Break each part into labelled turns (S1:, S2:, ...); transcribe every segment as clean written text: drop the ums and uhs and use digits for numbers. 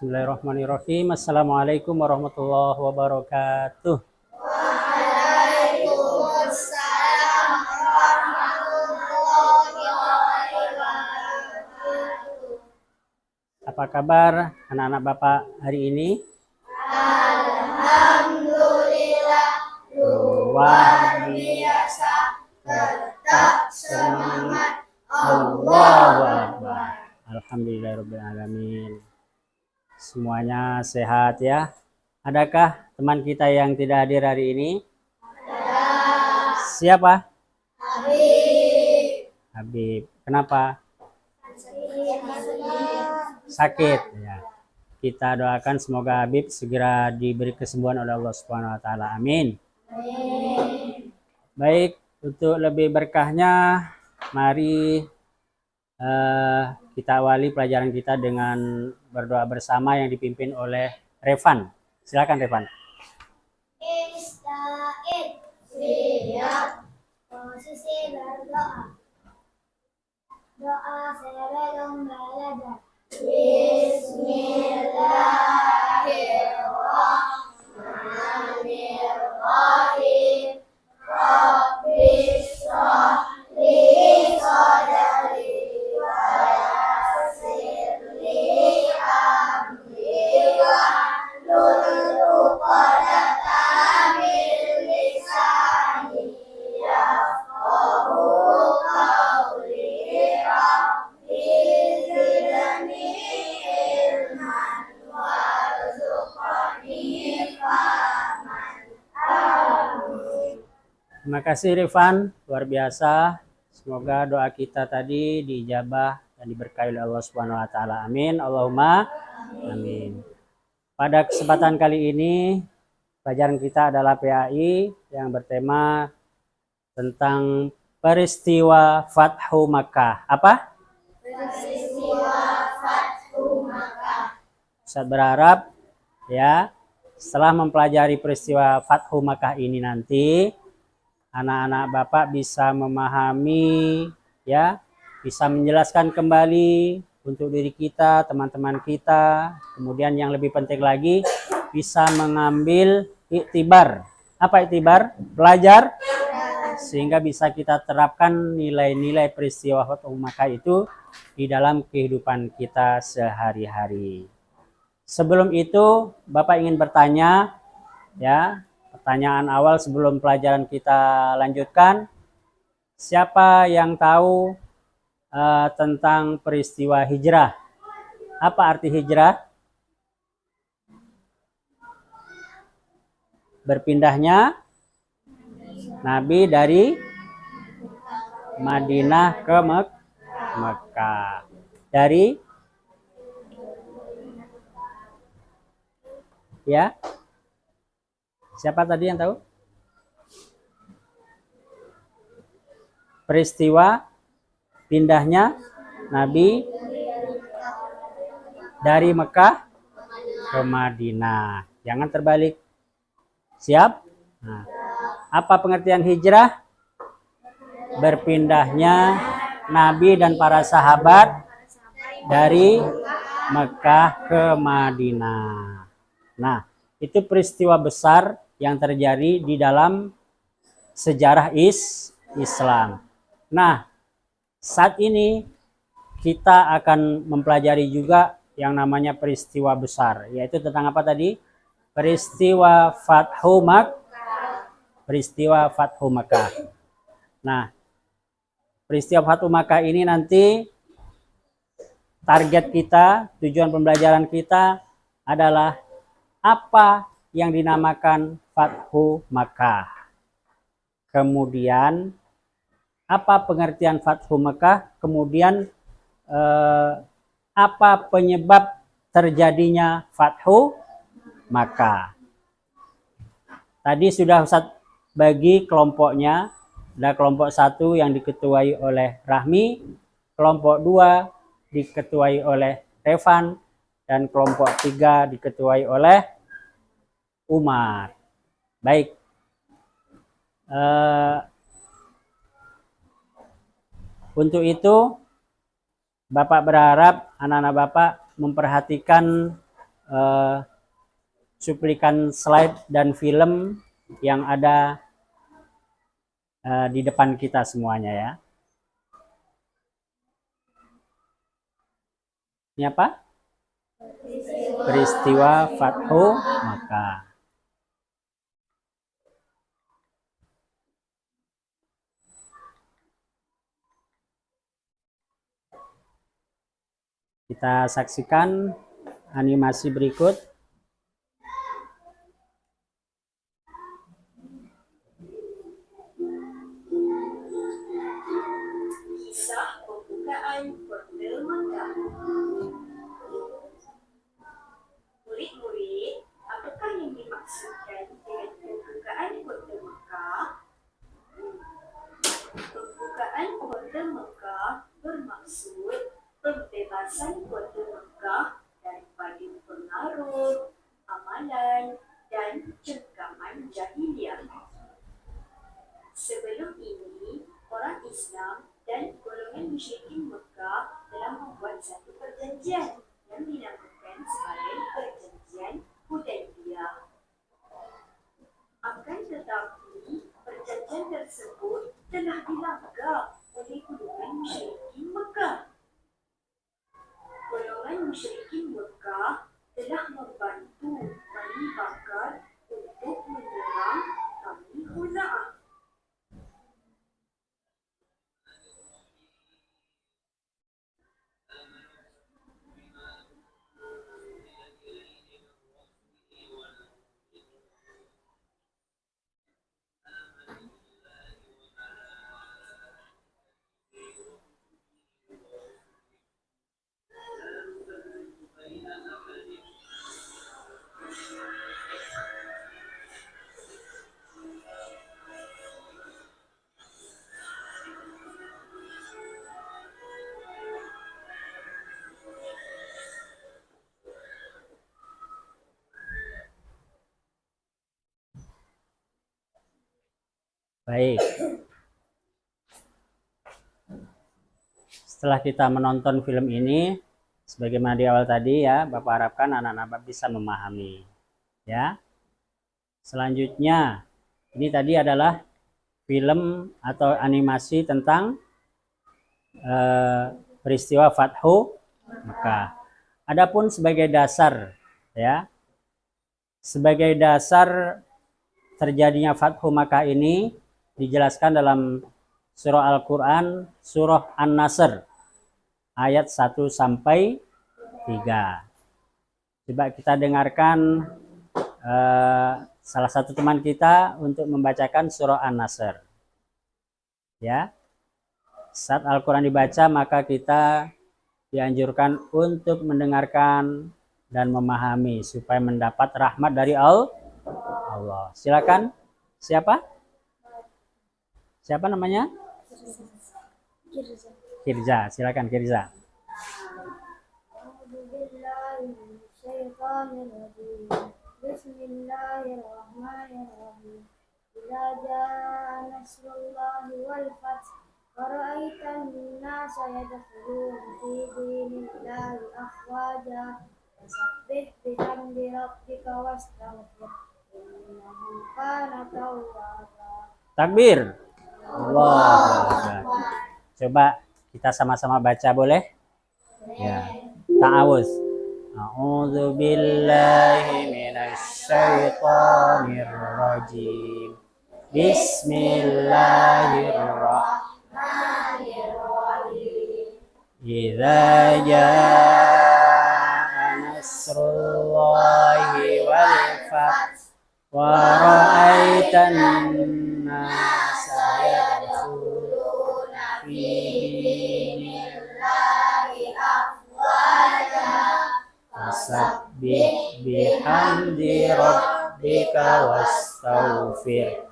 S1: Bismillahirrahmanirrahim. Assalamualaikum warahmatullahi wabarakatuh.
S2: Waalaikumsalam warahmatullahi wabarakatuh.
S1: Apa kabar anak-anak Bapak hari ini?
S2: Alhamdulillah luar biasa, tetap semangat. Allahu Akbar.
S1: Alhamdulillahirabbil alamin. Semuanya sehat ya. Adakah teman kita yang tidak hadir hari ini?
S2: Ada.
S1: Siapa?
S2: Habib.
S1: Habib. Kenapa?
S2: Sakit.
S1: Sakit ya. Kita doakan semoga Habib segera diberi kesembuhan oleh Allah Subhanahu wa taala. Amin.
S2: Amin.
S1: Baik, untuk lebih berkahnya mari kita awali pelajaran kita dengan berdoa bersama yang dipimpin oleh Revan. Silakan Revan.
S2: Ista'id. Siap. Posisi berdoa. Doa sebelum belajar. Bismillahirrahmanirrahim. Rabbis shrah li sadri wa yassir li amri wahlul 'uqdatam min lisani yafqahu qawli. Rabbi zidni ilman warzuqni fahman. Amin.
S1: Terima kasih Revan, luar biasa. Semoga doa kita tadi diijabah dan diberkahi oleh Allah Subhanahu wa taala. Amin. Allahumma amin. Pada kesempatan kali ini pelajaran kita adalah PAI yang bertema tentang peristiwa Fathu Makkah. Apa?
S2: Peristiwa Fathu Makkah.
S1: Ustaz berharap ya setelah mempelajari peristiwa Fathu Makkah ini nanti anak-anak Bapak bisa memahami ya, bisa menjelaskan kembali untuk diri kita, teman-teman kita, kemudian yang lebih penting lagi bisa mengambil iktibar. Apa iktibar? Belajar sehingga bisa kita terapkan nilai-nilai peristiwa Fathu Makkah itu di dalam kehidupan kita sehari-hari. Sebelum itu, Bapak ingin bertanya ya, pertanyaan awal sebelum pelajaran kita lanjutkan. Siapa yang tahu tentang peristiwa hijrah? Apa arti hijrah? Berpindahnya Nabi dari Madinah ke Mekah. Dari ya, siapa tadi yang tahu? Peristiwa pindahnya Nabi dari Mekah ke Madinah. Jangan terbalik. Siap? Nah, apa pengertian hijrah? Berpindahnya Nabi dan para sahabat dari Mekah ke Madinah. Nah, itu peristiwa besar yang terjadi di dalam sejarah Islam. Nah, saat ini kita akan mempelajari juga yang namanya peristiwa besar, yaitu tentang apa tadi? Peristiwa Fathu Makkah. Nah, peristiwa Fathu Makkah ini nanti target kita, tujuan pembelajaran kita adalah apa yang dinamakan Fathu Makkah. Kemudian apa pengertian Fathu Makkah? Kemudian apa penyebab terjadinya Fathu Makkah? Tadi sudah Ustaz bagi kelompoknya. Ada kelompok 1 yang diketuai oleh Rahmi, kelompok 2 diketuai oleh Revan, dan kelompok 3 diketuai oleh Umar. Baik. Untuk itu, Bapak berharap anak-anak Bapak memperhatikan cuplikan slide dan film yang ada di depan kita semuanya ya. Ini apa? Peristiwa Fathu Makkah. Kita saksikan animasi berikut.
S2: Kisah pembukaan Kota Makkah. Murid-murid, apakah yang dimaksudkan dengan pembukaan Kota Makkah? Pembukaan Kota Makkah bermaksud pembebasan Kota Makkah daripada pengaruh, amalan, dan cengkaman jahiliyah. Sebelum ini, orang Islam dan golongan musyrikin Mekah telah membuat satu perjanjian yang dinamakan sebagai Perjanjian Hudaybiyah. Akan tetapi, perjanjian tersebut telah dilanggar oleh golongan musyrikin Mekah. Golongan musyrikin Mekah telah membantu Bani Bakar untuk menyerang Bani Khuza'ah.
S1: Baik. Setelah kita menonton film ini, sebagaimana di awal tadi ya, Bapak harapkan anak-anak Bapak bisa memahami. Ya. Selanjutnya, ini tadi adalah film atau animasi tentang peristiwa Fathu Makkah. Adapun sebagai dasar, ya, sebagai dasar terjadinya Fathu Makkah ini dijelaskan dalam surah Al-Quran, surah An-Nasr, ayat 1 sampai 3. Coba kita dengarkan salah satu teman kita untuk membacakan surah An-Nasr. Ya. Saat Al-Quran dibaca, maka kita dianjurkan untuk mendengarkan dan memahami supaya mendapat rahmat dari Allah. Silakan. Siapa? Siapa namanya? Kirza. Silakan Kirza.
S3: Bismillahirrahmanirrahim. Idza jaa nasrullahi wal fath wa ra'aitan nasa yadkhuluna fi dinillahi afwaja fasabbih bihamdi rabbika wastaghfir innahu kana tawwaba.
S1: Takbir. Allahu Akbar. Coba kita sama-sama baca boleh? Ya. Ta'awuz. A'udzu billahi minasy syaithanir rajim. Bismillahirrahmanirrahim. idza jaa nasrullahi wal fath wa ra'aitan nasa yadkhuluna fi dinillahi afwaja fasabbih bihamdi rabbika wastaghfir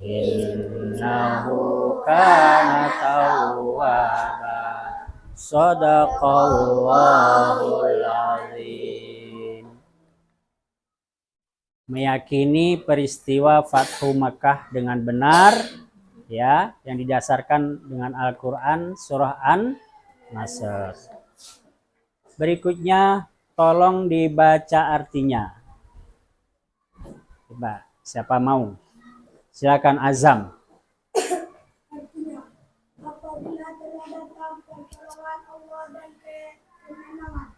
S1: innahu kana tawwaba. Shadaqallahul azim. Meyakini peristiwa Fathu Makkah dengan benar, ya, yang didasarkan dengan Al-Qur'an surah An-Nasr. Berikutnya tolong dibaca artinya. Coba, siapa mau? Silakan Azam.
S3: Artinya, apabila telah datang pertolongan Allah dan kemenangan.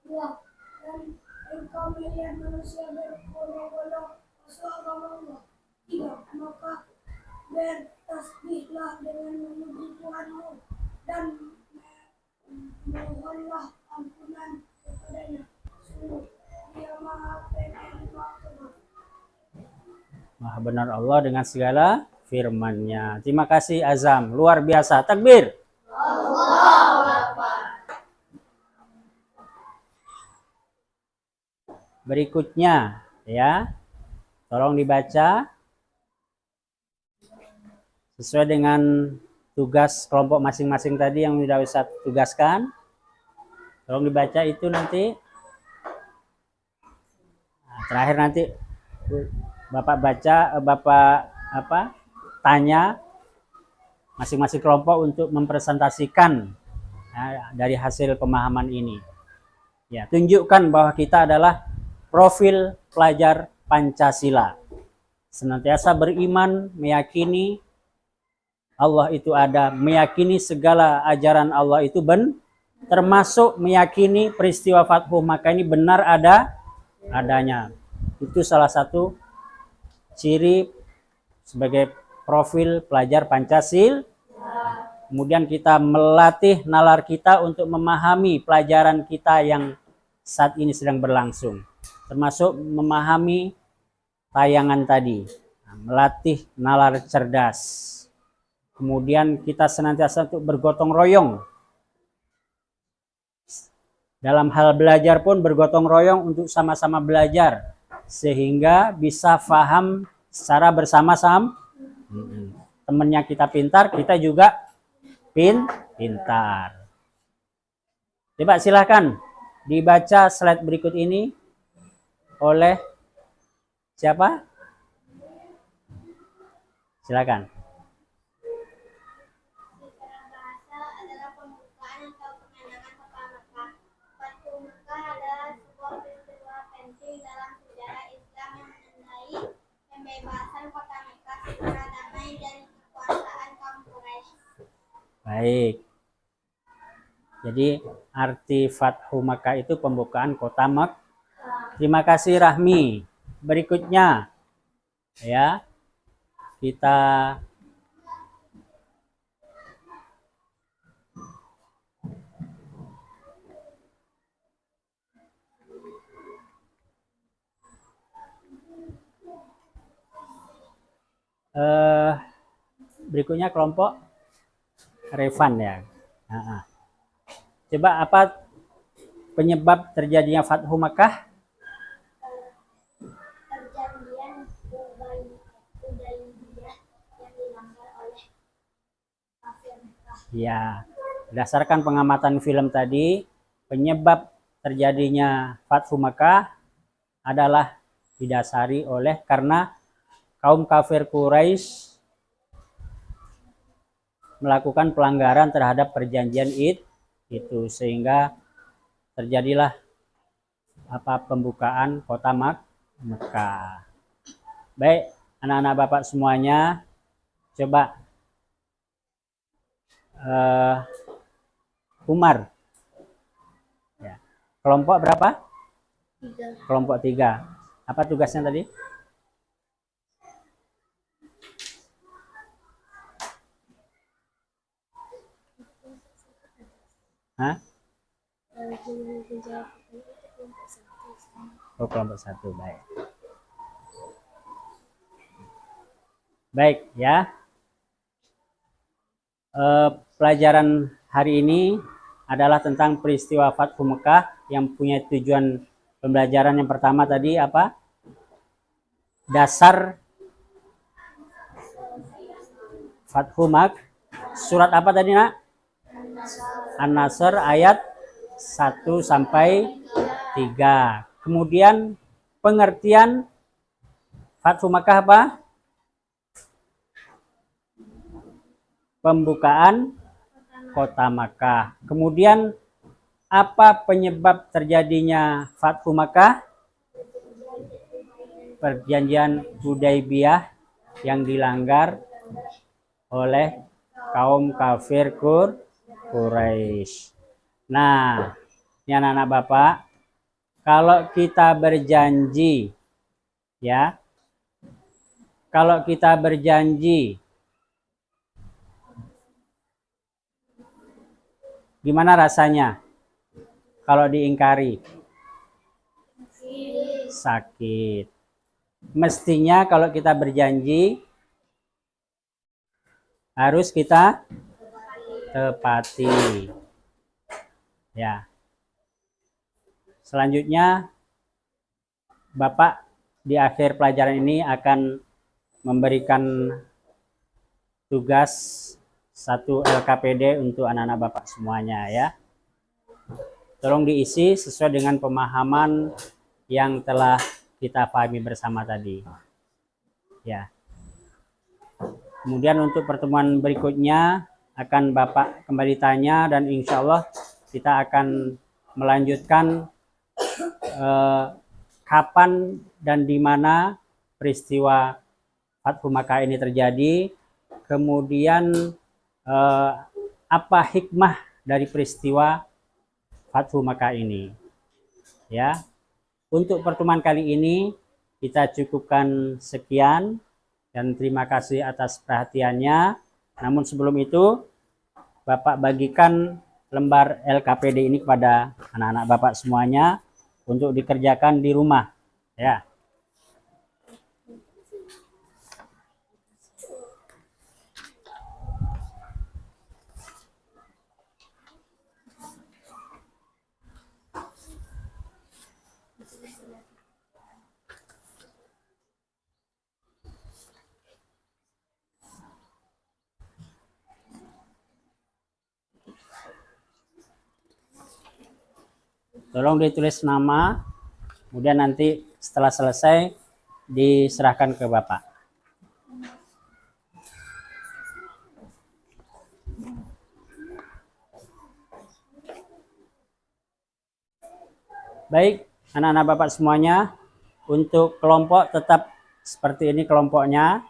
S3: 2. Dan engkau melihat manusia berbondong-bondong masuk agama Allah. 3. Maka bertasbihlah dengan memuji Tuhanmu dan mohonlah ampunan kepadanya. Sungguh, Dia Maha Penerima Taubat.
S1: Maha benar Allah dengan segala firman-Nya. Terima kasih Azam, luar biasa. Takbir. Berikutnya, ya, tolong dibaca sesuai dengan tugas kelompok masing-masing tadi yang sudah Ustaz tugaskan. Tolong dibaca itu nanti. Nah, terakhir nanti Bapak baca, Bapak tanya masing-masing kelompok untuk mempresentasikan, ya, dari hasil pemahaman ini. Ya, tunjukkan bahwa kita adalah profil pelajar Pancasila. Senantiasa beriman, meyakini Allah itu ada, meyakini segala ajaran Allah itu termasuk meyakini peristiwa Fathu Makkah ini benar adanya. Itu salah satu ciri sebagai profil pelajar Pancasila. Kemudian kita melatih nalar kita untuk memahami pelajaran kita yang saat ini sedang berlangsung, termasuk memahami tayangan tadi, melatih nalar cerdas. Kemudian kita senantiasa untuk bergotong royong. Dalam hal belajar pun bergotong royong untuk sama-sama belajar, sehingga bisa paham secara bersama-sama. Temennya kita pintar, kita juga pintar. Coba silahkan dibaca slide berikut ini oleh siapa? Silakan.
S3: Secara bahasa adalah pembukaan atau kemenangan kota Mekah. Fathu Mekah adalah sebuah peristiwa penting dalam sejarah Islam yang menandai pembebasan kota Mekah secara damai dari kekuasaan kaum Quraisy.
S1: Baik. Jadi arti Fathu Makkah itu pembukaan kota Mekah. Terima kasih Rahmi. Berikutnya, ya, kita berikutnya kelompok Revan, ya. Coba apa penyebab terjadinya Fathu Makkah?
S3: Perjanjian Hudaybiyah yang dilanggar oleh kafir Mekah.
S1: Ya, berdasarkan pengamatan film tadi, penyebab terjadinya Fathu Makkah adalah didasari oleh karena kaum kafir Quraisy melakukan pelanggaran terhadap perjanjian itu, sehingga terjadilah pembukaan kota Mekah. Baik, anak-anak Bapak semuanya, coba Umar, ya. Kelompok berapa?
S3: 3.
S1: Kelompok 3. Apa tugasnya tadi? Hah?
S3: Gimana menjawab pertanyaan itu kelompok satu.
S1: Oh, kelompok 1, baik. Baik ya. Pelajaran hari ini adalah tentang peristiwa Fathu Mekah yang punya tujuan pembelajaran yang pertama tadi apa? Dasar Fathu Makkah. Surat apa tadi, Nak? An-Nasr ayat 1 sampai 3. Kemudian pengertian Fathu Makkah apa? Pembukaan kota Makkah. Kemudian apa penyebab terjadinya Fathu Makkah? Perjanjian Hudaybiyah yang dilanggar oleh kaum kafir Quraisy. Nah, ini anak-anak Bapak, kalau kita berjanji ya, kalau kita berjanji, gimana rasanya kalau diingkari? Sakit. Mestinya kalau kita berjanji harus kita tepati. Ya. Selanjutnya Bapak di akhir pelajaran ini akan memberikan tugas 1 LKPD untuk anak-anak Bapak semuanya ya. Tolong diisi sesuai dengan pemahaman yang telah kita pahami bersama tadi. Ya. Kemudian untuk pertemuan berikutnya akan Bapak kembali tanya dan insya Allah kita akan melanjutkan kapan dan di mana peristiwa Fathu Makkah ini terjadi. Kemudian apa hikmah dari peristiwa Fathu Makkah ini? Ya. Untuk pertemuan kali ini kita cukupkan sekian dan terima kasih atas perhatiannya. Namun sebelum itu Bapak bagikan lembar LKPD ini kepada anak-anak Bapak semuanya untuk dikerjakan di rumah ya. Tolong ditulis nama, kemudian nanti setelah selesai diserahkan ke Bapak. Baik, anak-anak Bapak semuanya, untuk kelompok tetap seperti ini kelompoknya.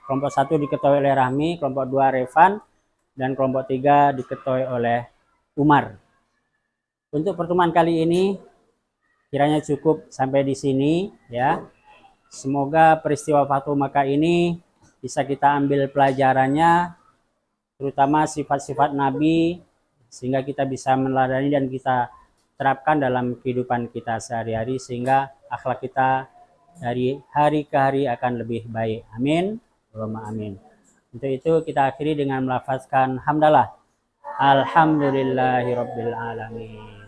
S1: Kelompok 1 diketuai oleh Rahmi, kelompok 2 Revan, dan kelompok 3 diketuai oleh Umar. Untuk pertemuan kali ini kiranya cukup sampai di sini ya. Semoga peristiwa Fathu Makkah ini bisa kita ambil pelajarannya, terutama sifat-sifat Nabi, sehingga kita bisa meneladani dan kita terapkan dalam kehidupan kita sehari-hari, sehingga akhlak kita dari hari ke hari akan lebih baik. Amin. Allahumma amin. Untuk itu kita akhiri dengan melafazkan hamdalah. Alhamdulillahirabbil alamin.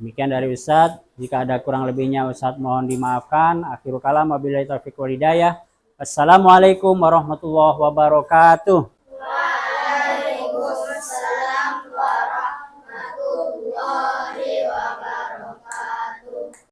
S1: Demikian dari Ustadz. Jika ada kurang lebihnya Ustadz mohon dimaafkan. Akhirul kalam wabillahi taufiq wal hidayah. Assalamualaikum warahmatullahi wabarakatuh.